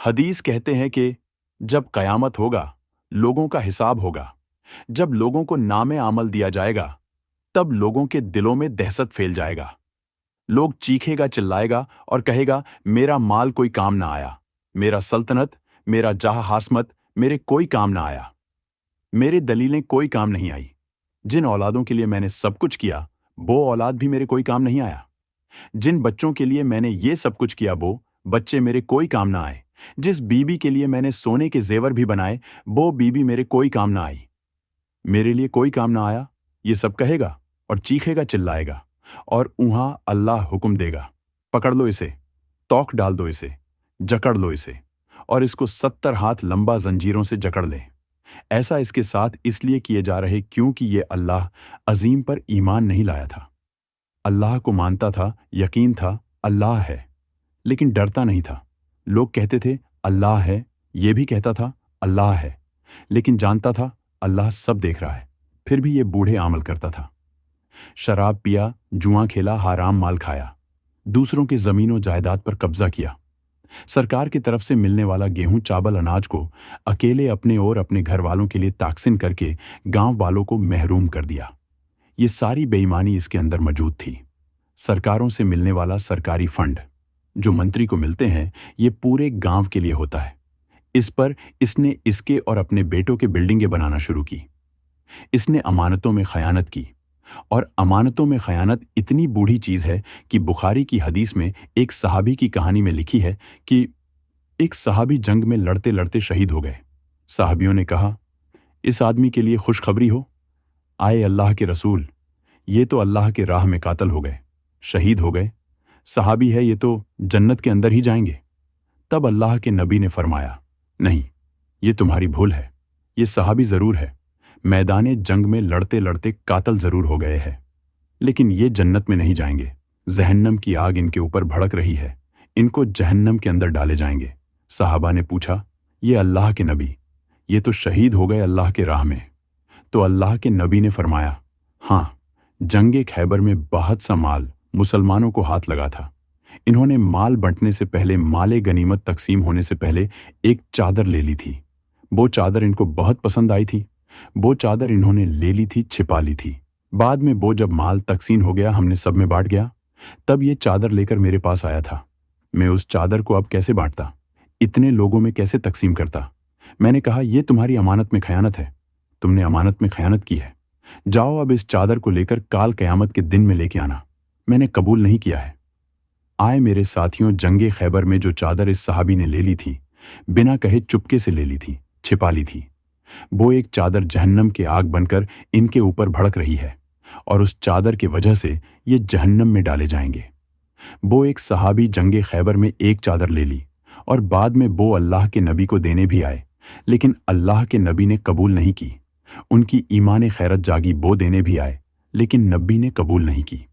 हदीस कहते हैं कि जब कयामत होगा, लोगों का हिसाब होगा, जब लोगों को नामे आमल दिया जाएगा, तब लोगों के दिलों में दहशत फैल जाएगा। लोग चीखेगा, चिल्लाएगा और कहेगा, मेरा माल कोई काम ना आया, मेरा सल्तनत, मेरा जाह हासमत मेरे कोई काम ना आया, मेरे दलीलें कोई काम नहीं आई। जिन औलादों के लिए मैंने सब कुछ किया, वो औलाद भी मेरे कोई काम नहीं आया। जिन बच्चों के लिए मैंने ये सब कुछ किया, वो बच्चे मेरे कोई काम ना आए। जिस बीबी के लिए मैंने सोने के जेवर भी बनाए, वो बीबी मेरे कोई काम ना आई। मेरे लिए कोई काम ना आया, ये सब कहेगा और चीखेगा, चिल्लाएगा, और उहाँ अल्लाह हुक्म देगा, पकड़ लो इसे, तौक डाल दो इसे, जकड़ लो इसे, और इसको 70 हाथ लंबा जंजीरों से जकड़ ले। ऐसा इसके साथ इसलिए किए जा रहे क्योंकि ये अल्लाह अजीम पर ईमान नहीं लाया था। अल्लाह को मानता था, यकीन था अल्लाह है, लेकिन डरता नहीं था। लोग कहते थे अल्लाह है, ये भी कहता था अल्लाह है, लेकिन जानता था अल्लाह सब देख रहा है, फिर भी ये बूढ़े अमल करता था। शराब पिया, जुआ खेला, हराम माल खाया, दूसरों की जमीनों जायदाद पर कब्जा किया, सरकार की तरफ से मिलने वाला गेहूं चावल अनाज को अकेले अपने और अपने घर वालों के लिए ताकसीम करके गांव वालों को महरूम कर दिया। ये सारी बेईमानी इसके अंदर मौजूद थी। सरकारों से मिलने वाला सरकारी फंड जो मंत्री को मिलते हैं, ये पूरे गांव के लिए होता है। इस पर इसने इसके और अपने बेटों के बिल्डिंगें बनाना शुरू की। इसने अमानतों में खयानत की, और अमानतों में खयानत इतनी बूढ़ी चीज है कि बुखारी की हदीस में एक सहाबी की कहानी में लिखी है कि एक सहाबी जंग में लड़ते लड़ते शहीद हो गए। साहबियों ने कहा, इस आदमी के लिए खुशखबरी हो, आए अल्लाह के रसूल, ये तो अल्लाह के राह में कातल हो गए, शहीद हो गए, सहाबी है, ये तो जन्नत के अंदर ही जाएंगे। तब अल्लाह के नबी ने फरमाया, नहीं, ये तुम्हारी भूल है, ये सहाबी जरूर है, मैदाने जंग में लड़ते लड़ते कातल जरूर हो गए हैं, लेकिन ये जन्नत में नहीं जाएंगे। जहन्नम की आग इनके ऊपर भड़क रही है, इनको जहन्नम के अंदर डाले जाएंगे। साहबा ने पूछा, ये अल्लाह के नबी, ये तो शहीद हो गए अल्लाह के राह में। तो अल्लाह के नबी ने फरमाया, हाँ, जंगे खैबर में बहुत सा माल मुसलमानों को हाथ लगा था। इन्होंने माल बंटने से पहले, माले गनीमत तकसीम होने से पहले एक चादर ले ली थी। वो चादर इनको बहुत पसंद आई थी, वो चादर इन्होंने ले ली थी, छिपा ली थी। बाद में वो जब माल तकसीम हो गया, हमने सब में बांट गया, तब ये चादर लेकर मेरे पास आया था। मैं उस चादर को अब कैसे बांटता, इतने लोगों में कैसे तकसीम करता। मैंने कहा, यह तुम्हारी अमानत में खयानत है, तुमने अमानत में खयानत की है, जाओ अब इस चादर को लेकर काल कयामत के दिन में लेके आना। मैंने कबूल नहीं किया है। आए मेरे साथियों, जंगे खैबर में जो चादर इस सहाबी ने ले ली थी, बिना कहे चुपके से ले ली थी, छिपा ली थी, वो एक चादर जहन्नम के आग बनकर इनके ऊपर भड़क रही है, और उस चादर की वजह से ये जहन्नम में डाले जाएंगे। वो एक सहाबी जंगे खैबर में एक चादर ले ली, और बाद में वो अल्लाह के नबी को देने भी आए, लेकिन अल्लाह के नबी ने कबूल नहीं की। उनकी ईमान खैरत जागी, वो देने भी आए, लेकिन नबी ने कबूल नहीं की।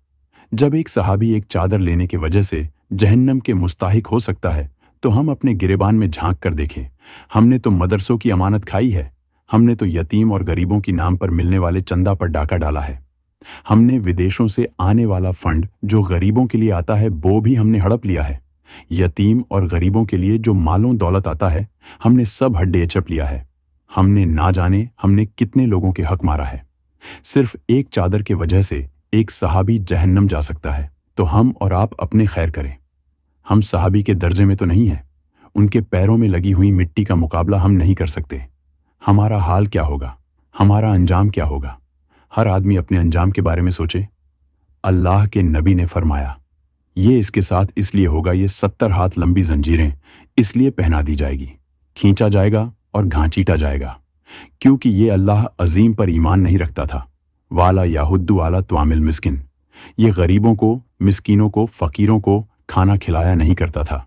जब एक सहाबी एक चादर लेने की वजह से जहन्नम के मुस्ताहिक हो सकता है, तो हम अपने गिरेबान में झांक कर देखें। हमने तो मदरसों की अमानत खाई है, हमने तो यतीम और गरीबों की नाम पर मिलने वाले चंदा पर डाका डाला है, हमने विदेशों से आने वाला फंड जो गरीबों के लिए आता है वो भी हमने हड़प लिया है। यतीम और गरीबों के लिए जो मालों दौलत आता है, हमने सब हड्डे चप लिया है। हमने ना जाने हमने कितने लोगों के हक मारा है। सिर्फ एक चादर की वजह से एक सहाबी जहन्नम जा सकता है, तो हम और आप अपने खैर करें। हम सहाबी के दर्जे में तो नहीं है, उनके पैरों में लगी हुई मिट्टी का मुकाबला हम नहीं कर सकते। हमारा हाल क्या होगा, हमारा अंजाम क्या होगा? हर आदमी अपने अंजाम के बारे में सोचे। अल्लाह के नबी ने फरमाया, ये इसके साथ इसलिए होगा, ये 70 हाथ लंबी जंजीरें इसलिए पहना दी जाएगी, खींचा जाएगा और घांचीटा जाएगा, क्योंकि ये अल्लाह अजीम पर ईमान नहीं रखता था। वाला याहुद्दु वाला त्वामिल मिस्किन, ये गरीबों को, मिस्कीनों को, फकीरों को खाना खिलाया नहीं करता था।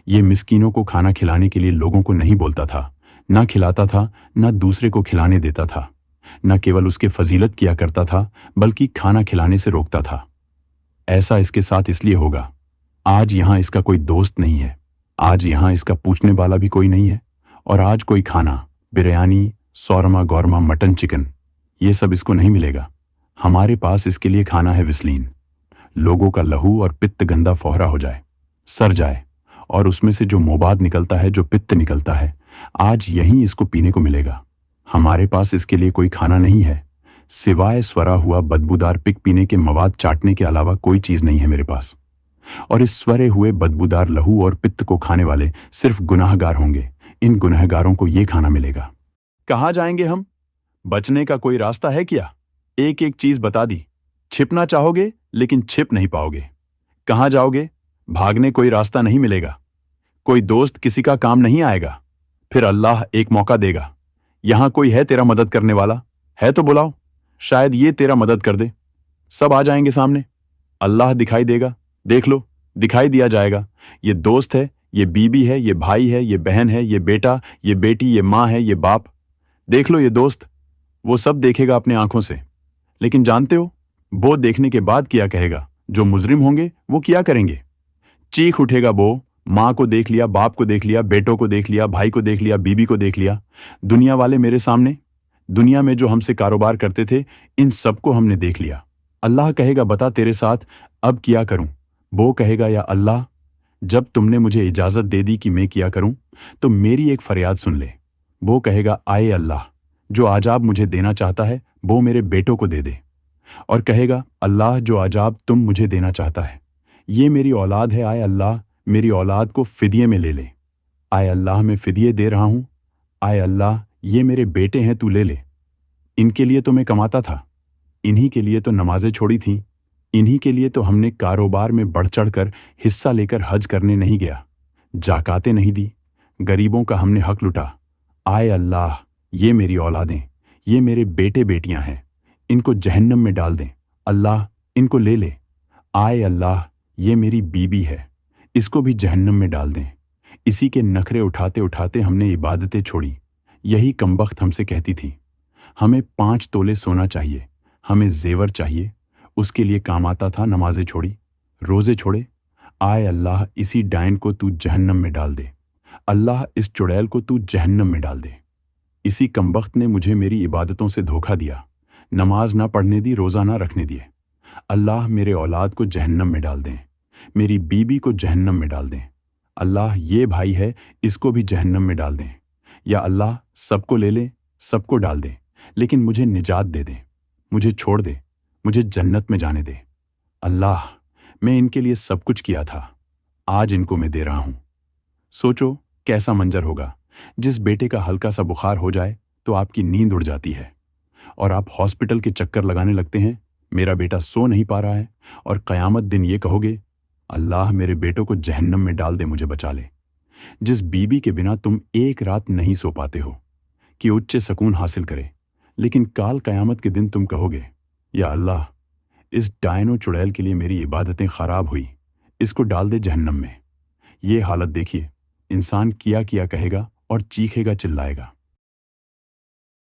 ये मिस्कीनों को खाना खिलाने के लिए लोगों को नहीं बोलता था, ना खिलाता था, ना दूसरे को खिलाने देता था, न केवल उसके फजीलत किया करता था, बल्कि खाना खिलाने से रोकता था। ऐसा इसके साथ इसलिए होगा, आज यहां इसका कोई दोस्त नहीं है, आज यहां इसका पूछने वाला भी कोई नहीं है, और आज कोई खाना, बिरयानी, शौरमा, गौरमा, मटन, चिकन, ये सब इसको नहीं मिलेगा। हमारे पास इसके लिए खाना है विस्लीन। लोगों का लहू और पित्त गंदा फोहरा हो जाए, सर जाए, और उसमें से जो मोबाद निकलता है, जो पित्त निकलता है, आज यहीं इसको पीने को मिलेगा। हमारे पास इसके लिए कोई खाना नहीं है, सिवाय स्वरा हुआ बदबूदार पिक पीने के मवाद चाटने के अलावा कोई चीज नहीं है मेरे पास। और इस स्वरे हुए बदबूदार लहू और पित्त को खाने वाले सिर्फ गुनाहगार होंगे। इन गुनाहगारों को ये खाना मिलेगा। कहाँ जाएंगे हम? बचने का कोई रास्ता है क्या? एक एक चीज बता दी। छिपना चाहोगे लेकिन छिप नहीं पाओगे। कहाँ जाओगे? भागने कोई रास्ता नहीं मिलेगा। कोई दोस्त किसी का काम नहीं आएगा। फिर अल्लाह एक मौका देगा। यहां कोई है तेरा मदद करने वाला? है तो बुलाओ, शायद ये तेरा मदद कर दे। सब आ जाएंगे सामने। अल्लाह दिखाई देगा। देख लो, दिखाई दिया जाएगा। ये दोस्त है, ये बीबी है, ये भाई है, ये बहन है, ये बेटा, ये बेटी, ये माँ है, ये बाप। देख लो ये दोस्त, वो सब देखेगा अपने आंखों से। लेकिन जानते हो वो देखने के बाद क्या कहेगा? जो मुजरिम होंगे वो क्या करेंगे? चीख उठेगा वो, माँ को देख लिया, बाप को देख लिया, बेटों को देख लिया, भाई को देख लिया, बीबी को देख लिया। दुनिया वाले मेरे सामने, दुनिया में जो हमसे कारोबार करते थे, इन सबको हमने देख लिया। अल्लाह कहेगा बता तेरे साथ अब क्या करूं? वो कहेगा या अल्लाह, जब तुमने मुझे इजाजत दे दी कि मैं किया करूं, तो मेरी एक फरियाद सुन ले। वो कहेगा आए अल्लाह, जो आजाब मुझे देना चाहता है वो मेरे बेटों को दे दे। और कहेगा अल्लाह, जो आजाब तुम मुझे देना चाहता है, ये मेरी औलाद है, आए अल्लाह मेरी औलाद को फिदिये में ले ले। आए अल्लाह मैं फिदिये दे रहा हूं। आए अल्लाह ये मेरे बेटे हैं, तू ले ले। इनके लिए तो मैं कमाता था, इन्हीं के लिए तो नमाजें छोड़ी थीं, इन्हीं के लिए तो हमने कारोबार में बढ़ चढ़ कर हिस्सा लेकर हज करने नहीं गया, जाकातें नहीं दी, गरीबों का हमने हक लुटा। आए अल्लाह ये मेरी औलादें, ये मेरे बेटे बेटियां हैं, इनको जहन्नम में डाल दें। अल्लाह इनको ले ले। आए अल्लाह ये मेरी बीबी है, इसको भी जहन्नम में डाल दें। इसी के नखरे उठाते उठाते हमने इबादतें छोड़ी। यही कमबख्त हमसे कहती थी हमें 5 तोले सोना चाहिए, हमें जेवर चाहिए, उसके लिए काम आता था, नमाजें छोड़ी, रोजे छोड़े। आए अल्लाह इसी डायन को तू जहन्नम में डाल दे। अल्लाह इस चुड़ैल को तू जहन्नम में डाल दे। इसी कमबख्त ने मुझे मेरी इबादतों से धोखा दिया, नमाज ना पढ़ने दी, रोज़ा ना रखने दिए। अल्लाह मेरे औलाद को जहन्नम में डाल दें, मेरी बीबी को जहन्नम में डाल दें। अल्लाह ये भाई है, इसको भी जहन्नम में डाल दें। या अल्लाह सबको ले ले, सबको डाल दे, लेकिन मुझे निजात दे दे, मुझे छोड़ दे, मुझे जन्नत में जाने दे। अल्लाह मैं इनके लिए सब कुछ किया था, आज इनको मैं दे रहा हूं। सोचो कैसा मंजर होगा। जिस बेटे का हल्का सा बुखार हो जाए तो आपकी नींद उड़ जाती है और आप हॉस्पिटल के चक्कर लगाने लगते हैं, मेरा बेटा सो नहीं पा रहा है, और क़यामत दिन ये कहोगे अल्लाह मेरे बेटों को जहन्नम में डाल दे, मुझे बचा ले। जिस बीबी के बिना तुम एक रात नहीं सो पाते हो कि उच्च सुकून हासिल करे, लेकिन काल क़यामत के दिन तुम कहोगे या अल्लाह इस डायनो चुड़ैल के लिए मेरी इबादतें खराब हुई, इसको डाल दे जहन्नम में। ये हालत देखिए, इंसान किया कहेगा और चीखेगा चिल्लाएगा।